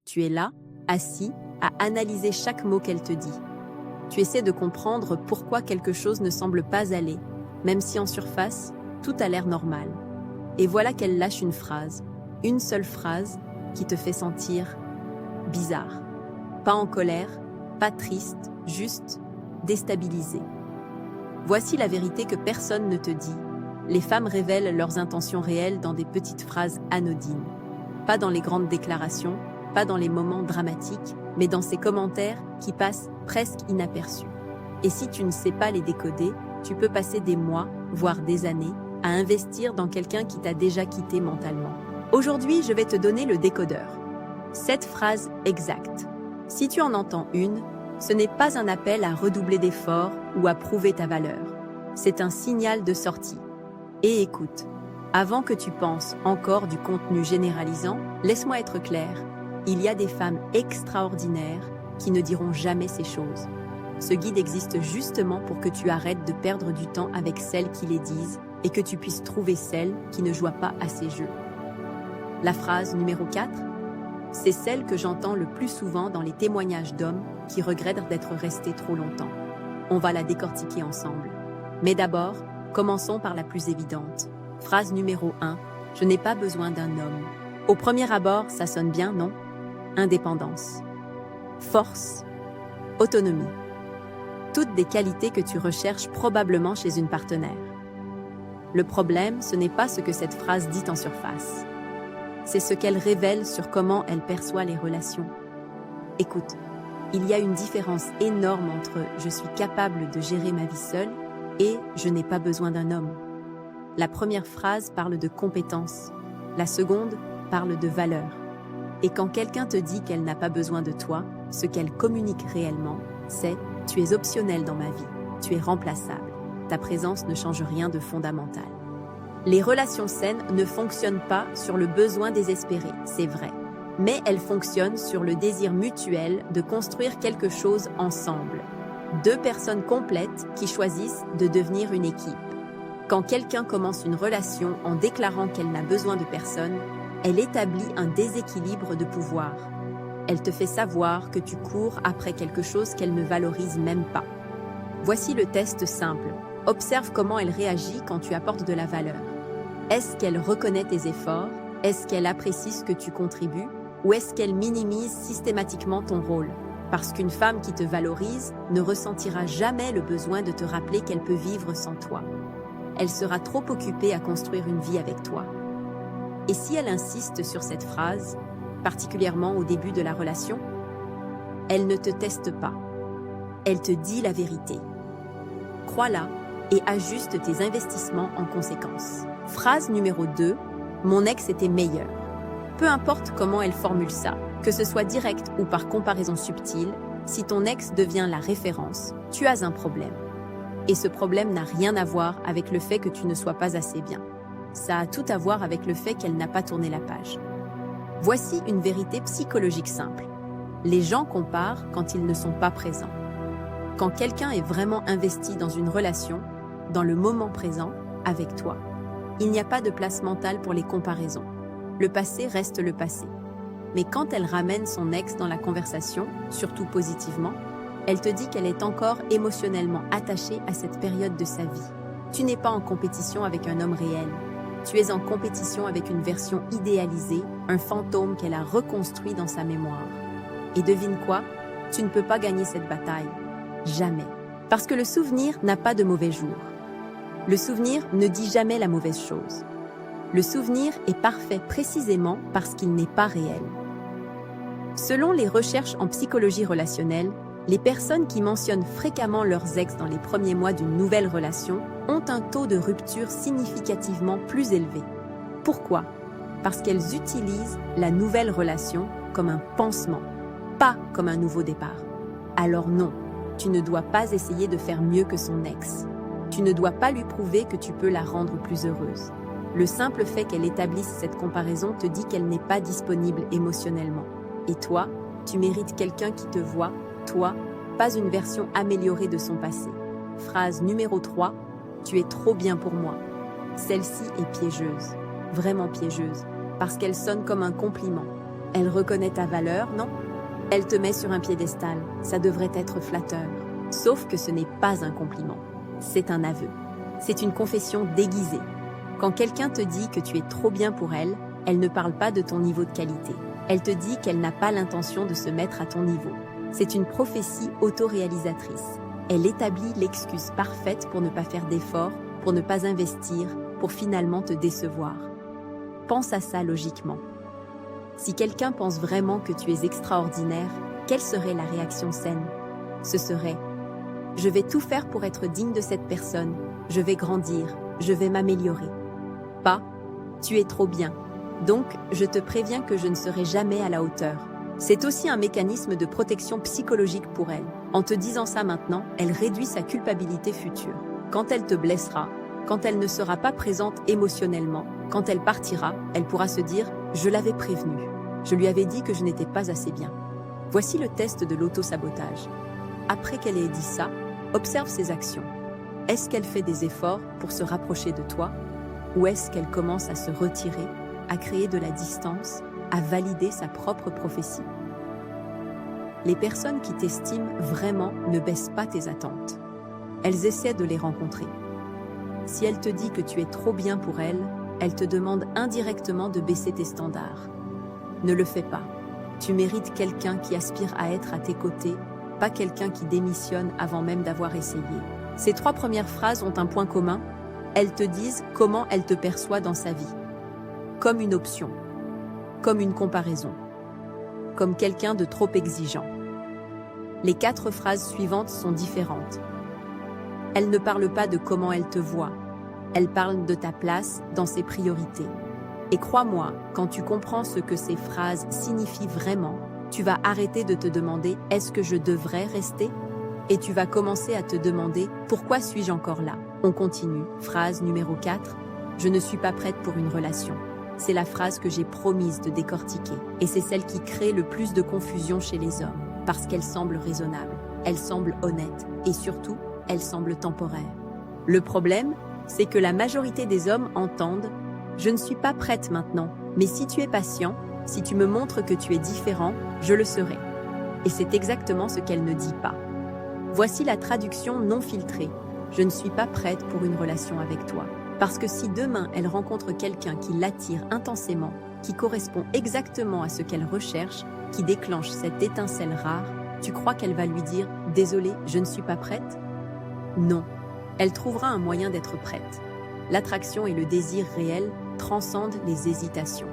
Tu es là, assis, à analyser chaque mot qu'elle te dit. Tu essaies de comprendre pourquoi quelque chose ne semble pas aller, même si en surface, tout a l'air normal. Et voilà qu'elle lâche une seule phrase, qui te fait sentir bizarre. Pas en colère, pas triste, juste déstabilisé. Voici la vérité que personne ne te dit. Les femmes révèlent leurs intentions réelles dans des petites phrases anodines. Pas dans les grandes déclarations, pas dans les moments dramatiques, mais dans ces commentaires qui passent presque inaperçus. Et si tu ne sais pas les décoder, tu peux passer des mois, voire des années, à investir dans quelqu'un qui t'a déjà quitté mentalement. Aujourd'hui, je vais te donner le décodeur. 7 phrases exactes. Si tu en entends une, ce n'est pas un appel à redoubler d'efforts ou à prouver ta valeur. C'est un signal de sortie. Et écoute, avant que tu penses encore du contenu généralisant, laisse-moi être clair. Il y a des femmes extraordinaires qui ne diront jamais ces choses. Ce guide existe justement pour que tu arrêtes de perdre du temps avec celles qui les disent et que tu puisses trouver celles qui ne jouent pas à ces jeux. La phrase numéro 4, c'est celle que j'entends le plus souvent dans les témoignages d'hommes qui regrettent d'être restés trop longtemps. On va la décortiquer ensemble. Mais d'abord, commençons par la plus évidente. Phrase numéro 1, je n'ai pas besoin d'un homme. Au premier abord, ça sonne bien, non? Indépendance, force, autonomie. Toutes des qualités que tu recherches probablement chez une partenaire. Le problème, ce n'est pas ce que cette phrase dit en surface. C'est ce qu'elle révèle sur comment elle perçoit les relations. Écoute, il y a une différence énorme entre « je suis capable de gérer ma vie seule » et « je n'ai pas besoin d'un homme ». La première phrase parle de compétence, la seconde parle de valeur. Et quand quelqu'un te dit qu'elle n'a pas besoin de toi, ce qu'elle communique réellement, c'est « tu es optionnel dans ma vie, tu es remplaçable, ta présence ne change rien de fondamental ». Les relations saines ne fonctionnent pas sur le besoin désespéré, c'est vrai. Mais elles fonctionnent sur le désir mutuel de construire quelque chose ensemble. 2 personnes complètes qui choisissent de devenir une équipe. Quand quelqu'un commence une relation en déclarant qu'elle n'a besoin de personne, elle établit un déséquilibre de pouvoir. Elle te fait savoir que tu cours après quelque chose qu'elle ne valorise même pas. Voici le test simple. Observe comment elle réagit quand tu apportes de la valeur. Est-ce qu'elle reconnaît tes efforts? Est-ce qu'elle apprécie ce que tu contribues? Ou est-ce qu'elle minimise systématiquement ton rôle? Parce qu'une femme qui te valorise ne ressentira jamais le besoin de te rappeler qu'elle peut vivre sans toi. Elle sera trop occupée à construire une vie avec toi. Et si elle insiste sur cette phrase, particulièrement au début de la relation, elle ne te teste pas. Elle te dit la vérité. Crois-la et ajuste tes investissements en conséquence. Phrase numéro 2, mon ex était meilleur. Peu importe comment elle formule ça, que ce soit direct ou par comparaison subtile, si ton ex devient la référence, tu as un problème. Et ce problème n'a rien à voir avec le fait que tu ne sois pas assez bien. Ça a tout à voir avec le fait qu'elle n'a pas tourné la page. Voici une vérité psychologique simple. Les gens comparent quand ils ne sont pas présents. Quand quelqu'un est vraiment investi dans une relation, dans le moment présent, avec toi, il n'y a pas de place mentale pour les comparaisons. Le passé reste le passé. Mais quand elle ramène son ex dans la conversation, surtout positivement, elle te dit qu'elle est encore émotionnellement attachée à cette période de sa vie. Tu n'es pas en compétition avec un homme réel. Tu es en compétition avec une version idéalisée, un fantôme qu'elle a reconstruit dans sa mémoire. Et devine quoi? Tu ne peux pas gagner cette bataille. Jamais. Parce que le souvenir n'a pas de mauvais jours. Le souvenir ne dit jamais la mauvaise chose. Le souvenir est parfait précisément parce qu'il n'est pas réel. Selon les recherches en psychologie relationnelle, les personnes qui mentionnent fréquemment leurs ex dans les premiers mois d'une nouvelle relation ont un taux de rupture significativement plus élevé. Pourquoi? Parce qu'elles utilisent la nouvelle relation comme un pansement, pas comme un nouveau départ. Alors non, tu ne dois pas essayer de faire mieux que son ex. Tu ne dois pas lui prouver que tu peux la rendre plus heureuse. Le simple fait qu'elle établisse cette comparaison te dit qu'elle n'est pas disponible émotionnellement. Et toi, tu mérites quelqu'un qui te voit, toi, pas une version améliorée de son passé. Phrase numéro 3, tu es trop bien pour moi. Celle-ci est piégeuse, vraiment piégeuse, parce qu'elle sonne comme un compliment. Elle reconnaît ta valeur, non? Elle te met sur un piédestal, ça devrait être flatteur. Sauf que ce n'est pas un compliment, c'est un aveu. C'est une confession déguisée. Quand quelqu'un te dit que tu es trop bien pour elle, elle ne parle pas de ton niveau de qualité. Elle te dit qu'elle n'a pas l'intention de se mettre à ton niveau. C'est une prophétie autoréalisatrice. Elle établit l'excuse parfaite pour ne pas faire d'efforts, pour ne pas investir, pour finalement te décevoir. Pense à ça logiquement. Si quelqu'un pense vraiment que tu es extraordinaire, quelle serait la réaction saine? Ce serait « Je vais tout faire pour être digne de cette personne, je vais grandir, je vais m'améliorer. » Pas « Tu es trop bien, donc je te préviens que je ne serai jamais à la hauteur. » C'est aussi un mécanisme de protection psychologique pour elle. En te disant ça maintenant, elle réduit sa culpabilité future. Quand elle te blessera, quand elle ne sera pas présente émotionnellement, quand elle partira, elle pourra se dire « Je l'avais prévenue, je lui avais dit que je n'étais pas assez bien. » Voici le test de l'auto-sabotage. Après qu'elle ait dit ça, observe ses actions. Est-ce qu'elle fait des efforts pour se rapprocher de toi? Ou est-ce qu'elle commence à se retirer, à créer de la distance, à valider sa propre prophétie? Les personnes qui t'estiment vraiment ne baissent pas tes attentes. Elles essaient de les rencontrer. Si elle te dit que tu es trop bien pour elle, elle te demande indirectement de baisser tes standards. Ne le fais pas. Tu mérites quelqu'un qui aspire à être à tes côtés, pas quelqu'un qui démissionne avant même d'avoir essayé. Ces 3 premières phrases ont un point commun. Elles te disent comment elle te perçoit dans sa vie. Comme une option. Comme une comparaison. Comme quelqu'un de trop exigeant. Les 4 phrases suivantes sont différentes. Elle ne parle pas de comment elle te voit. Elle parle de ta place dans ses priorités. Et crois-moi, quand tu comprends ce que ces phrases signifient vraiment, tu vas arrêter de te demander « Est-ce que je devrais rester ?» Et tu vas commencer à te demander « Pourquoi suis-je encore là ?» On continue. Phrase numéro 4. « Je ne suis pas prête pour une relation. » C'est la phrase que j'ai promise de décortiquer. Et c'est celle qui crée le plus de confusion chez les hommes. Parce qu'elle semble raisonnable, elle semble honnête et surtout, elle semble temporaire. Le problème, c'est que la majorité des hommes entendent « Je ne suis pas prête maintenant, mais si tu es patient, si tu me montres que tu es différent, je le serai. » Et c'est exactement ce qu'elle ne dit pas. Voici la traduction non filtrée. « Je ne suis pas prête pour une relation avec toi. » Parce que si demain elle rencontre quelqu'un qui l'attire intensément, qui correspond exactement à ce qu'elle recherche, qui déclenche cette étincelle rare, tu crois qu'elle va lui dire « Désolée, je ne suis pas prête ?» Non, elle trouvera un moyen d'être prête. L'attraction et le désir réel transcendent les hésitations.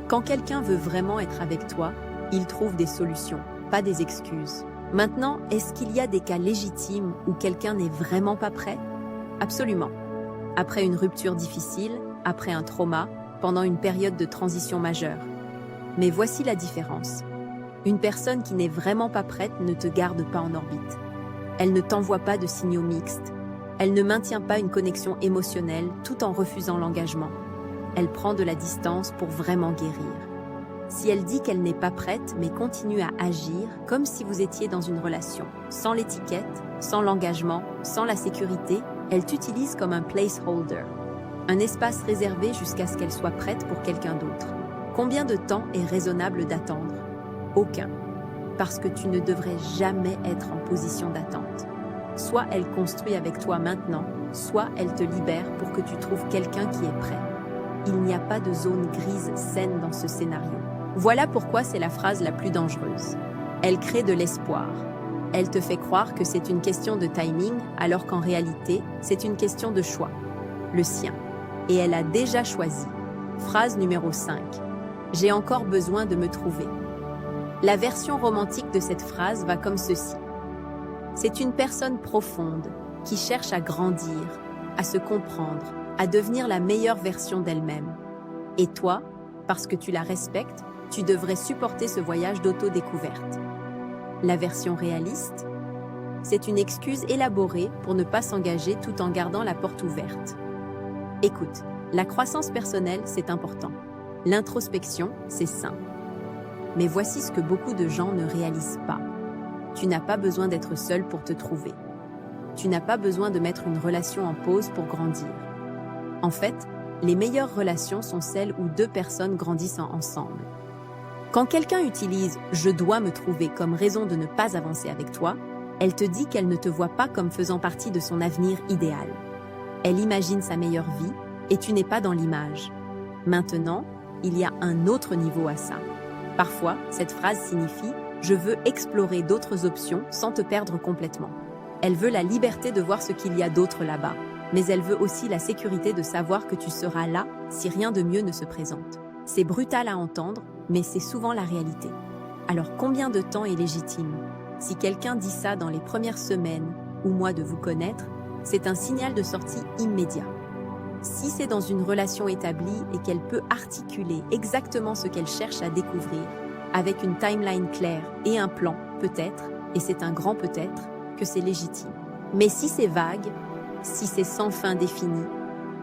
Quand quelqu'un veut vraiment être avec toi, il trouve des solutions, pas des excuses. Maintenant, est-ce qu'il y a des cas légitimes où quelqu'un n'est vraiment pas prêt? Absolument. Après une rupture difficile, après un trauma, pendant une période de transition majeure. Mais voici la différence. Une personne qui n'est vraiment pas prête ne te garde pas en orbite. Elle ne t'envoie pas de signaux mixtes. Elle ne maintient pas une connexion émotionnelle tout en refusant l'engagement. Elle prend de la distance pour vraiment guérir. Si elle dit qu'elle n'est pas prête mais continue à agir comme si vous étiez dans une relation, sans l'étiquette, sans l'engagement, sans la sécurité, elle t'utilise comme un placeholder, un espace réservé jusqu'à ce qu'elle soit prête pour quelqu'un d'autre. Combien de temps est raisonnable d'attendre? Aucun. Parce que tu ne devrais jamais être en position d'attente. Soit elle construit avec toi maintenant, soit elle te libère pour que tu trouves quelqu'un qui est prêt. Il n'y a pas de zone grise saine dans ce scénario. Voilà pourquoi c'est la phrase la plus dangereuse. Elle crée de l'espoir. Elle te fait croire que c'est une question de timing, alors qu'en réalité, c'est une question de choix. Le sien. Et elle a déjà choisi. Phrase numéro 5. J'ai encore besoin de me trouver. La version romantique de cette phrase va comme ceci. C'est une personne profonde qui cherche à grandir, à se comprendre, à devenir la meilleure version d'elle-même. Et toi, parce que tu la respectes, tu devrais supporter ce voyage d'autodécouverte. La version réaliste, c'est une excuse élaborée pour ne pas s'engager tout en gardant la porte ouverte. Écoute, la croissance personnelle, c'est important. L'introspection, c'est sain. Mais voici ce que beaucoup de gens ne réalisent pas. Tu n'as pas besoin d'être seul pour te trouver. Tu n'as pas besoin de mettre une relation en pause pour grandir. En fait, les meilleures relations sont celles où 2 personnes grandissent ensemble. Quand quelqu'un utilise « je dois me trouver » comme raison de ne pas avancer avec toi, elle te dit qu'elle ne te voit pas comme faisant partie de son avenir idéal. Elle imagine sa meilleure vie et tu n'es pas dans l'image. Maintenant, il y a un autre niveau à ça. Parfois, cette phrase signifie « je veux explorer d'autres options sans te perdre complètement ». Elle veut la liberté de voir ce qu'il y a d'autre là-bas, mais elle veut aussi la sécurité de savoir que tu seras là si rien de mieux ne se présente. C'est brutal à entendre, mais c'est souvent la réalité. Alors combien de temps est légitime? Si quelqu'un dit ça dans les premières semaines ou mois de vous connaître, c'est un signal de sortie immédiat. Si c'est dans une relation établie et qu'elle peut articuler exactement ce qu'elle cherche à découvrir, avec une timeline claire et un plan, peut-être, et c'est un grand peut-être, que c'est légitime. Mais si c'est vague, si c'est sans fin défini,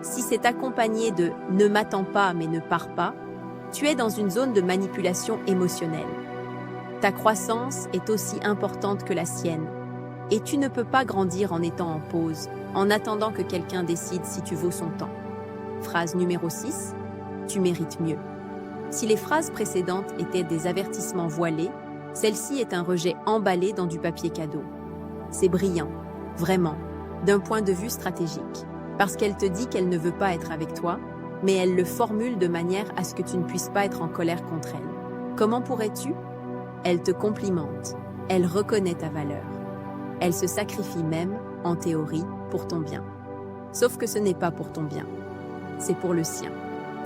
si c'est accompagné de « ne m'attends pas mais ne pars pas », tu es dans une zone de manipulation émotionnelle. Ta croissance est aussi importante que la sienne, et tu ne peux pas grandir en étant en pause, en attendant que quelqu'un décide si tu vaux son temps. Phrase numéro 6, tu mérites mieux. Si les phrases précédentes étaient des avertissements voilés, celle-ci est un rejet emballé dans du papier cadeau. C'est brillant, vraiment, d'un point de vue stratégique, parce qu'elle te dit qu'elle ne veut pas être avec toi, mais elle le formule de manière à ce que tu ne puisses pas être en colère contre elle. Comment pourrais-tu? Elle te complimente, elle reconnaît ta valeur. Elle se sacrifie même, en théorie, pour ton bien. Sauf que ce n'est pas pour ton bien, c'est pour le sien.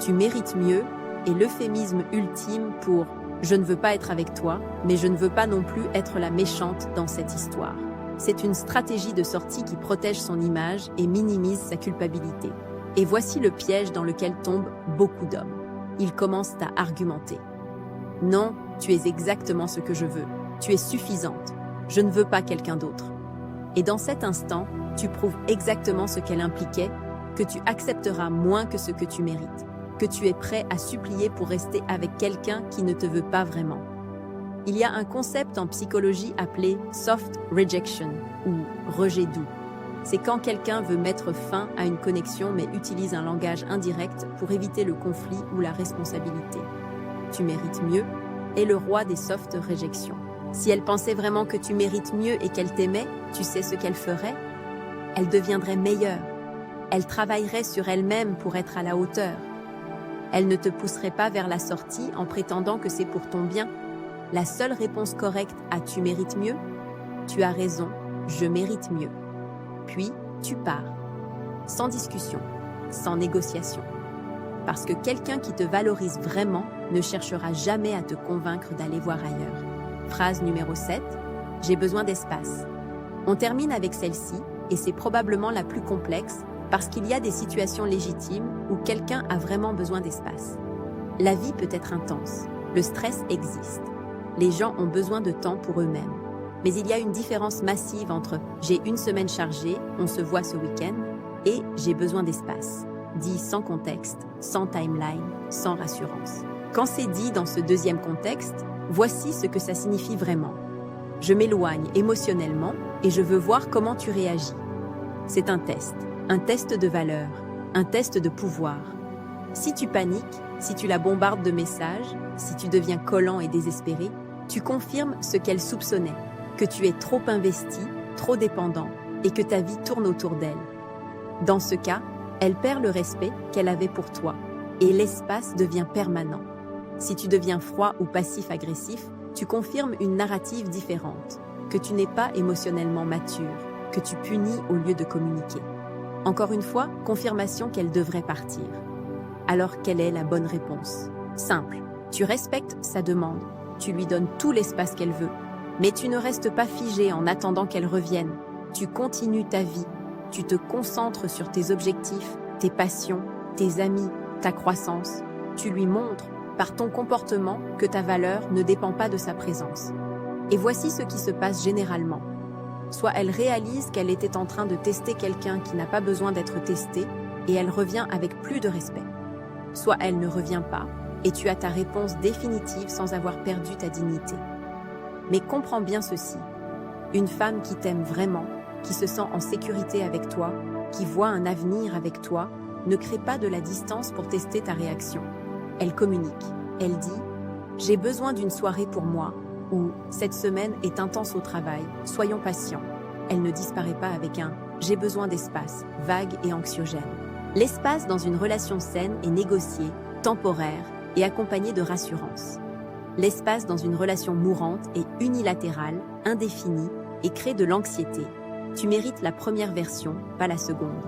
Tu mérites mieux est l'euphémisme ultime pour « je ne veux pas être avec toi, mais je ne veux pas non plus être la méchante dans cette histoire ». C'est une stratégie de sortie qui protège son image et minimise sa culpabilité. Et voici le piège dans lequel tombent beaucoup d'hommes. Ils commencent à argumenter. Non, tu es exactement ce que je veux. Tu es suffisante. Je ne veux pas quelqu'un d'autre. Et dans cet instant, tu prouves exactement ce qu'elle impliquait, que tu accepteras moins que ce que tu mérites, que tu es prêt à supplier pour rester avec quelqu'un qui ne te veut pas vraiment. Il y a un concept en psychologie appelé soft rejection ou rejet doux. C'est quand quelqu'un veut mettre fin à une connexion mais utilise un langage indirect pour éviter le conflit ou la responsabilité. Tu mérites mieux est le roi des soft rejections. Si elle pensait vraiment que tu mérites mieux et qu'elle t'aimait, tu sais ce qu'elle ferait? Elle deviendrait meilleure. Elle travaillerait sur elle-même pour être à la hauteur. Elle ne te pousserait pas vers la sortie en prétendant que c'est pour ton bien. La seule réponse correcte à « tu mérites mieux » ? Tu as raison, je mérite mieux. Puis, tu pars. Sans discussion, sans négociation. Parce que quelqu'un qui te valorise vraiment ne cherchera jamais à te convaincre d'aller voir ailleurs. Phrase numéro 7, j'ai besoin d'espace. On termine avec celle-ci, et c'est probablement la plus complexe, parce qu'il y a des situations légitimes où quelqu'un a vraiment besoin d'espace. La vie peut être intense, le stress existe. Les gens ont besoin de temps pour eux-mêmes. Mais il y a une différence massive entre « j'ai une semaine chargée, on se voit ce week-end » et « j'ai besoin d'espace », dit sans contexte, sans timeline, sans rassurance. Quand c'est dit dans ce deuxième contexte, voici ce que ça signifie vraiment. Je m'éloigne émotionnellement et je veux voir comment tu réagis. C'est un test de valeur, un test de pouvoir. Si tu paniques, si tu la bombardes de messages, si tu deviens collant et désespéré, tu confirmes ce qu'elle soupçonnait, que tu es trop investi, trop dépendant et que ta vie tourne autour d'elle. Dans ce cas, elle perd le respect qu'elle avait pour toi et l'espace devient permanent. Si tu deviens froid ou passif-agressif, tu confirmes une narrative différente, que tu n'es pas émotionnellement mature, que tu punis au lieu de communiquer. Encore une fois, confirmation qu'elle devrait partir. Alors, quelle est la bonne réponse? Simple, tu respectes sa demande, tu lui donnes tout l'espace qu'elle veut, mais tu ne restes pas figé en attendant qu'elle revienne. Tu continues ta vie, tu te concentres sur tes objectifs, tes passions, tes amis, ta croissance. Tu lui montres, par ton comportement, que ta valeur ne dépend pas de sa présence. Et voici ce qui se passe généralement. Soit elle réalise qu'elle était en train de tester quelqu'un qui n'a pas besoin d'être testé, et elle revient avec plus de respect. Soit elle ne revient pas, et tu as ta réponse définitive sans avoir perdu ta dignité. Mais comprends bien ceci. Une femme qui t'aime vraiment, qui se sent en sécurité avec toi, qui voit un avenir avec toi, ne crée pas de la distance pour tester ta réaction. Elle communique. Elle dit « J'ai besoin d'une soirée pour moi ou cette semaine est intense au travail, soyons patients. Elle ne disparaît pas avec un j'ai besoin d'espace, vague et anxiogène. L'espace dans une relation saine est négocié, temporaire et accompagné de rassurance. L'espace dans une relation mourante est unilatéral, indéfini et crée de l'anxiété. Tu mérites la première version, pas la seconde.